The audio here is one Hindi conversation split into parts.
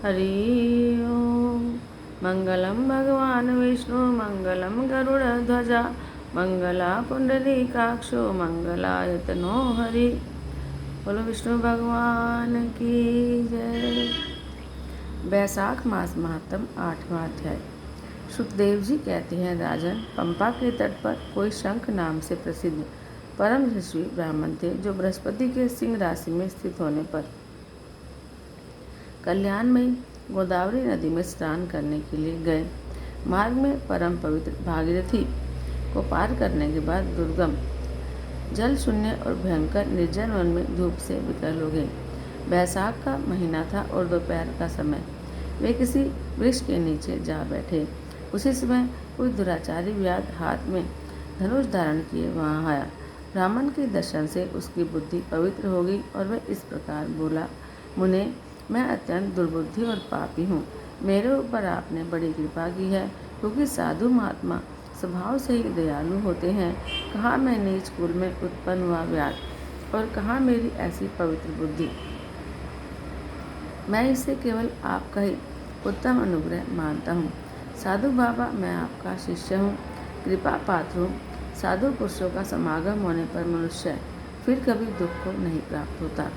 हरि ओम। मंगलम भगवान विष्णु मंगलम गरुड़ध्वजा मंगला पुंडरीकाक्षो मंगलायतनो हरि। बोलो विष्णु भगवान की जय। बैसाख मास महात्म 8वां अध्याय। सुखदेव जी कहते हैं, राजन, पंपा के तट पर कोई शंख नाम से प्रसिद्ध परम यशस्वी ब्राह्मण थे, जो बृहस्पति के सिंह राशि में स्थित होने पर कल्याणमयी गोदावरी नदी में स्नान करने के लिए गए। मार्ग में परम पवित्र भागीरथी को पार करने के बाद दुर्गम, जल शून्य और भयंकर निर्जन वन में धूप से विकल हो गए। बैसाख का महीना था और दोपहर का समय। वे किसी वृक्ष के नीचे जा बैठे। उसी समय कोई दुराचारी व्याध हाथ में धनुष धारण किए वहाँ आया। ब्राह्मण के दर्शन से उसकी बुद्धि पवित्र हो गई और वह इस प्रकार बोला, मुने, मैं अत्यंत दुर्बुद्धि और पापी हूँ। मेरे ऊपर आपने बड़ी कृपा की है, क्योंकि साधु महात्मा स्वभाव से ही दयालु होते हैं। कहाँ मैं नीच कुल में उत्पन्न हुआ व्याध और कहाँ मेरी ऐसी पवित्र बुद्धि। मैं इसे केवल आपका ही उत्तम अनुग्रह मानता हूँ। साधु बाबा, मैं आपका शिष्य हूँ, कृपा पात्र हूँ। साधु पुरुषों का समागम होने पर मनुष्य फिर कभी दुख को नहीं प्राप्त होता।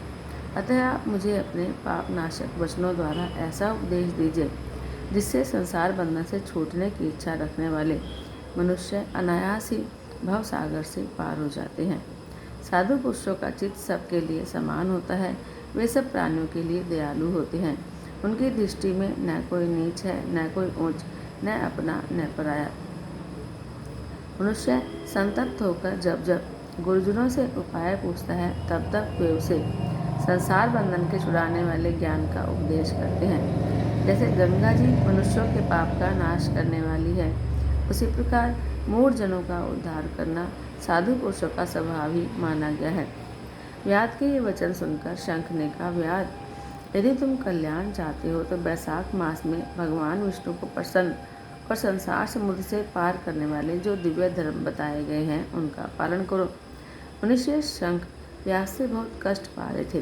अतः आप मुझे अपने पाप नाशक वचनों द्वारा ऐसा उपदेश दीजिए, जिससे संसार बंधन से छूटने की इच्छा रखने वाले मनुष्य अनायास ही भव सागर से पार हो जाते हैं। साधु पुरुषों का चित्त सबके लिए समान होता है। वे सब प्राणियों के लिए दयालु होते हैं। उनकी दृष्टि में न कोई नीच है, न कोई ऊंच, न अपना न पराया। मनुष्य संतप्त होकर जब जब गुरुजनों से उपाय पूछता है, तब तब वे उसे संसार बंधन के छुड़ाने वाले ज्ञान का उपदेश करते हैं। जैसे गंगा जी मनुष्यों के पाप का नाश करने वाली है, उसी प्रकार मूढ़ जनों का उद्धार करना साधु पुरुषों का स्वभाव ही माना गया है। व्याध के ये वचन सुनकर शंख ने कहा, व्याध, यदि तुम कल्याण चाहते हो तो बैसाख मास में भगवान विष्णु को प्रसन्न और संसार समुद्र से पार करने वाले जो दिव्य धर्म बताए गए हैं उनका पालन करो। मनुष्य शंख व्यास से बहुत कष्ट पा रहे थे।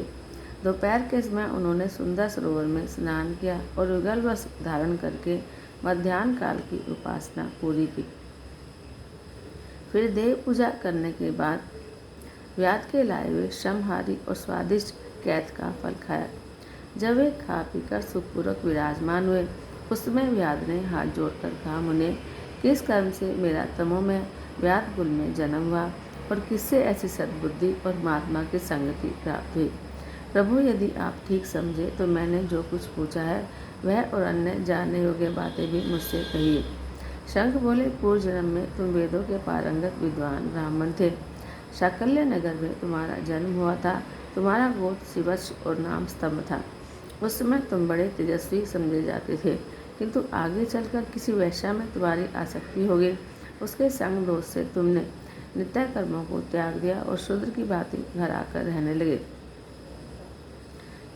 दोपहर के समय उन्होंने सुंदर सरोवर में स्नान किया और युगल वस्त्र धारण करके मध्याह्न काल की उपासना पूरी की। फिर देव पूजा करने के बाद व्याध के लाए हुए श्रमहारी और स्वादिष्ट कैद का फल खाया। जब वे खा पीकर सुखपूर्वक विराजमान हुए, उस समय व्याध ने हाथ जोड़कर कहा, मुने, किस कर्म से मेरा तमो में व्याध कुल में जन्म हुआ और किससे ऐसी सद्बुद्धि और महात्मा की संगति प्राप्त हुई। प्रभु, यदि आप ठीक समझे तो मैंने जो कुछ पूछा है वह और अन्य जानने योग्य बातें भी मुझसे कहिए। शंख बोले, पूर्व जन्म में तुम वेदों के पारंगत विद्वान ब्राह्मण थे। शाकल्य नगर में तुम्हारा जन्म हुआ था। तुम्हारा गोत्र शिवच्छ और नाम स्तंभ था। उस समय तुम बड़े तेजस्वी समझे जाते थे, किंतु आगे चलकर किसी वैश्या में तुम्हारी आसक्ति हो गई। उसके संग दोष से तुमने नित्य कर्मों को त्याग दिया और शूद्र की भांति घर आकर रहने लगे।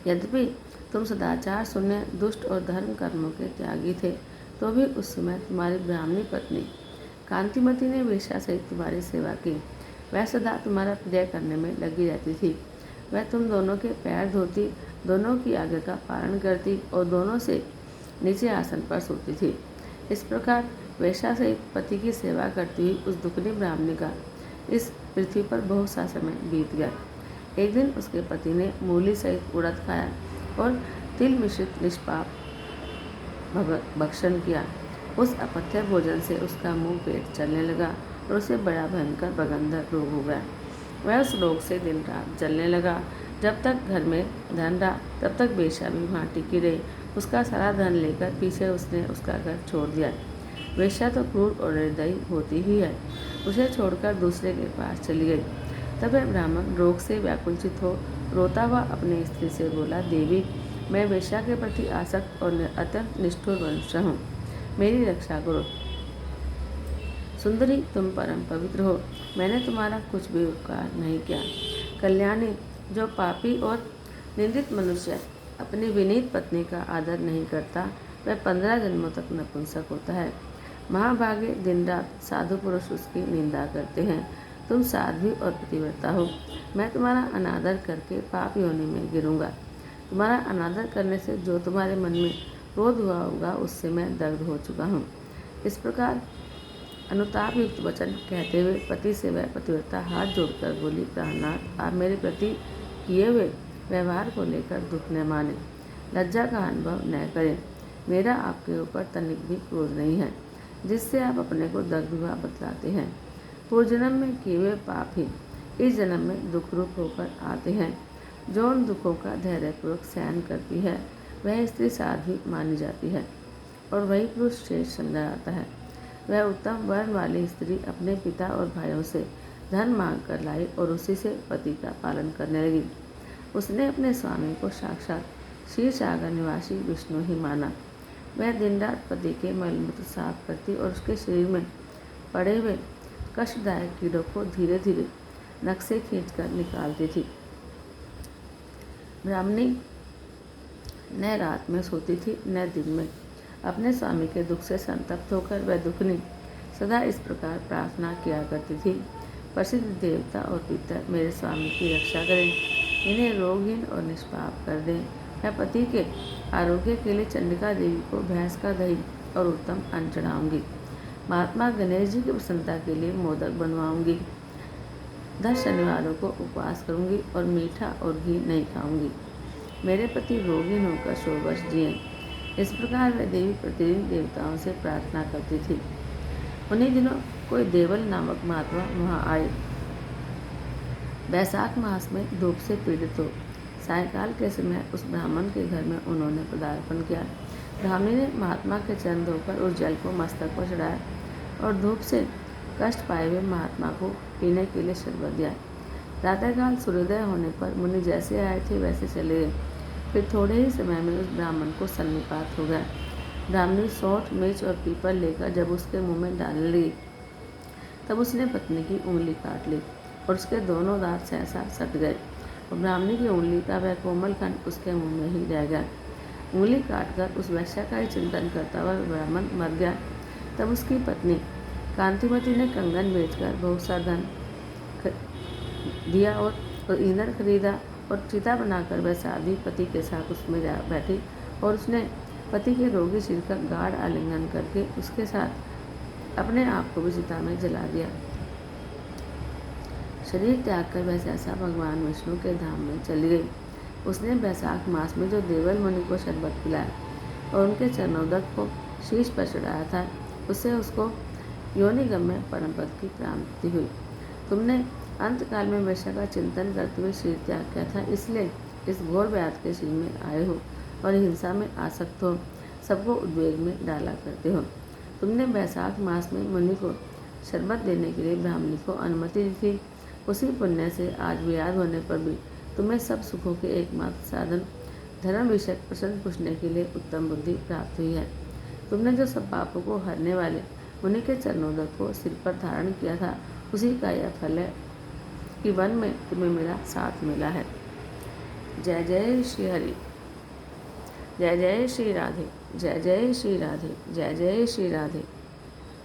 यद्यपि तुम सदाचार शून्य, दुष्ट और धर्म कर्मों के त्यागी थे, तो भी उस समय तुम्हारी ब्राह्मणी पत्नी कांतिमती ने वेश्या सहित तुम्हारी सेवा की। वह सदा तुम्हारा प्रिय करने में लगी रहती थी। वह तुम दोनों के पैर धोती, दोनों की आज्ञा का पालन करती और दोनों से नीचे आसन पर सोती थी। इस प्रकार वेश्या सहित पति की सेवा करती हुई उस दुखनी ब्राह्मणी का इस पृथ्वी पर बहुत सा समय बीत गया। एक दिन उसके पति ने मूली सहित उड़द खाया और तिल मिश्रित निष्पाप भक्षण किया। उस अपथ्य भोजन से उसका मुंह पेट चलने लगा और उसे बड़ा भयंकर बगंधर रोग हो गया। वह उस रोग से दिन रात जलने लगा। जब तक घर में धन रहा तब तक वेश्या भी वहाँ टिकी रही। उसका सारा धन लेकर पीछे उसने उसका घर छोड़ दिया। वेश्या तो क्रूर और निर्दयी होती ही है। उसे छोड़कर दूसरे के पास चली गई। तब वह ब्राह्मण रोग से व्याकुलचित हो रोता हुआ अपनी स्त्री से बोला, देवी, मैं वेश्या के प्रति आसक्त और अत्यंत निष्ठुर मनुष्य हूँ, मेरी रक्षा करो। सुंदरी, तुम परम पवित्र हो, मैंने तुम्हारा कुछ भी उपकार नहीं किया। कल्याणी, जो पापी और निंदित मनुष्य अपनी विनीत पत्नी का आदर नहीं करता, वह 15 जन्मों तक नपुंसक होता है। महाभागे दिन रात साधु पुरुष उसकी निंदा करते हैं। तुम साध्वी और पतिव्रता हो, मैं तुम्हारा अनादर करके पाप योनि में गिरूंगा। तुम्हारा अनादर करने से जो तुम्हारे मन में क्रोध हुआ होगा उससे मैं दग्ध हो चुका हूँ। इस प्रकार अनुताप युक्त वचन कहते हुए पति से वह पतिव्रता हाथ जोड़कर बोली, प्राणनाथ, आप मेरे प्रति किए हुए व्यवहार को लेकर दुख न माने, लज्जा का अनुभव न करें। मेरा आपके ऊपर तनिक भी क्रोध नहीं है, जिससे आप अपने को दग्ध हुआ बतलाते हैं। पूर्व जन्म में किए हुए पाप ही इस जन्म में दुख रूप होकर आते हैं। जो उन दुखों का धैर्यपूर्वक सहन करती है वह स्त्री साध्वी मानी जाती है और वही पुरुष श्रेष्ठ समझा जाता है। वह उत्तम वर्ण वाली स्त्री अपने पिता और भाइयों से धन मांग कर लाई और उसी से पति का पालन करने लगी। उसने अपने स्वामी को साक्षात क्षीरसागर निवासी विष्णु ही माना। वह दिन रात पति के मलमूत्र साफ करती और उसके शरीर में पड़े हुए कष्टदायक कीड़ों को धीरे धीरे नख से खींचकर निकालती थी। ब्राह्मणी न रात में सोती थी न दिन में। अपने स्वामी के दुख से संतप्त होकर वह दुखनी सदा इस प्रकार प्रार्थना किया करती थी, प्रसिद्ध देवता और पितर मेरे स्वामी की रक्षा करें, इन्हें रोगहीन और निष्पाप कर दें। मैं पति के आरोग्य के लिए चंडिका देवी को भैंस का दही और उत्तम अन्न चढ़ाऊंगी। महात्मा गणेश जी की प्रसन्नता के लिए मोदक बनवाऊंगी। 10 शनिवारों को उपवास करूंगी और मीठा और घी नहीं खाऊंगी। मेरे पति रोगीन होकर 100 वर्ष जिए। इस प्रकार वह देवी प्रतिदिन देवताओं से प्रार्थना करती थी। उन्हीं दिनों कोई देवल नामक महात्मा वहाँ आए। वैशाख मास में धूप से पीड़ित हो सायंकाल के समय उस ब्राह्मण के घर में उन्होंने पदार्पण किया। ब्राह्मणी ने महात्मा के चरण धोकर उस जल को मस्तक पर चढ़ाया और धूप से कष्ट पाए हुए महात्मा को पीने के लिए शरबत दिया। प्रातःकाल सूर्योदय होने पर मुनि जैसे आए थे वैसे चले गए। फिर थोड़े ही समय में उस ब्राह्मण को सन्निपात हो गया। ब्राह्मणी सौंठ, मिर्च और पीपल लेकर जब उसके मुंह में डालने लगी तब उसने पत्नी की उंगली काट ली और उसके दोनों दांत सहसा सट गए और ब्राह्मणी की उंगली का वह कोमल खंड उसके मुंह में ही रह गया। उंगली काटकर उस वैश्या का ही चिंतन करता हुआ ब्राह्मण मर गया। तब उसकी पत्नी कांतिमती ने कंगन बेचकर बहुत सा धन दिया और ईंधन खरीदा और चिता बनाकर वह साध्वी पति के साथ उसमें जा बैठी और उसने पति के रोगी सिर का गाढ़ आलिंगन करके उसके साथ अपने आप को भी चिता में जला दिया। शरीर त्याग कर वह सहसा भगवान विष्णु के धाम में चली गई। उसने वैशाख मास में जो देवल मुनि को शरबत पिलाया और उनके चरणोदक को शीश पर चढ़ाया था उससे उसको योनिगम में परम पद की प्राप्ति हुई। तुमने अंतकाल में वैश्या का चिंतन करते हुए शीर त्याग किया था, इसलिए इस घोर व्याध के शीर में आए हो और हिंसा में आसक्त हो, सबको उद्वेग में डाला करते हो। तुमने वैशाख मास में मुनि को शरबत देने के लिए ब्राह्मणी को अनुमति दी थी। उसी पुण्य से आज व्याध होने पर भी तुम्हें सब सुखों के एकमात्र साधन धर्म विषय प्रश्न पूछने के लिए उत्तम बुद्धि प्राप्त हुई है। तुमने जो सब पापों को हरने वाले मुनि के चरणोदक को सिर पर धारण किया था उसी का यह फल है कि वन में तुम्हें मेरा साथ मिला है। जय जय श्री हरि, जय जय श्री राधे, जय जय श्री राधे, जय जय श्री राधे।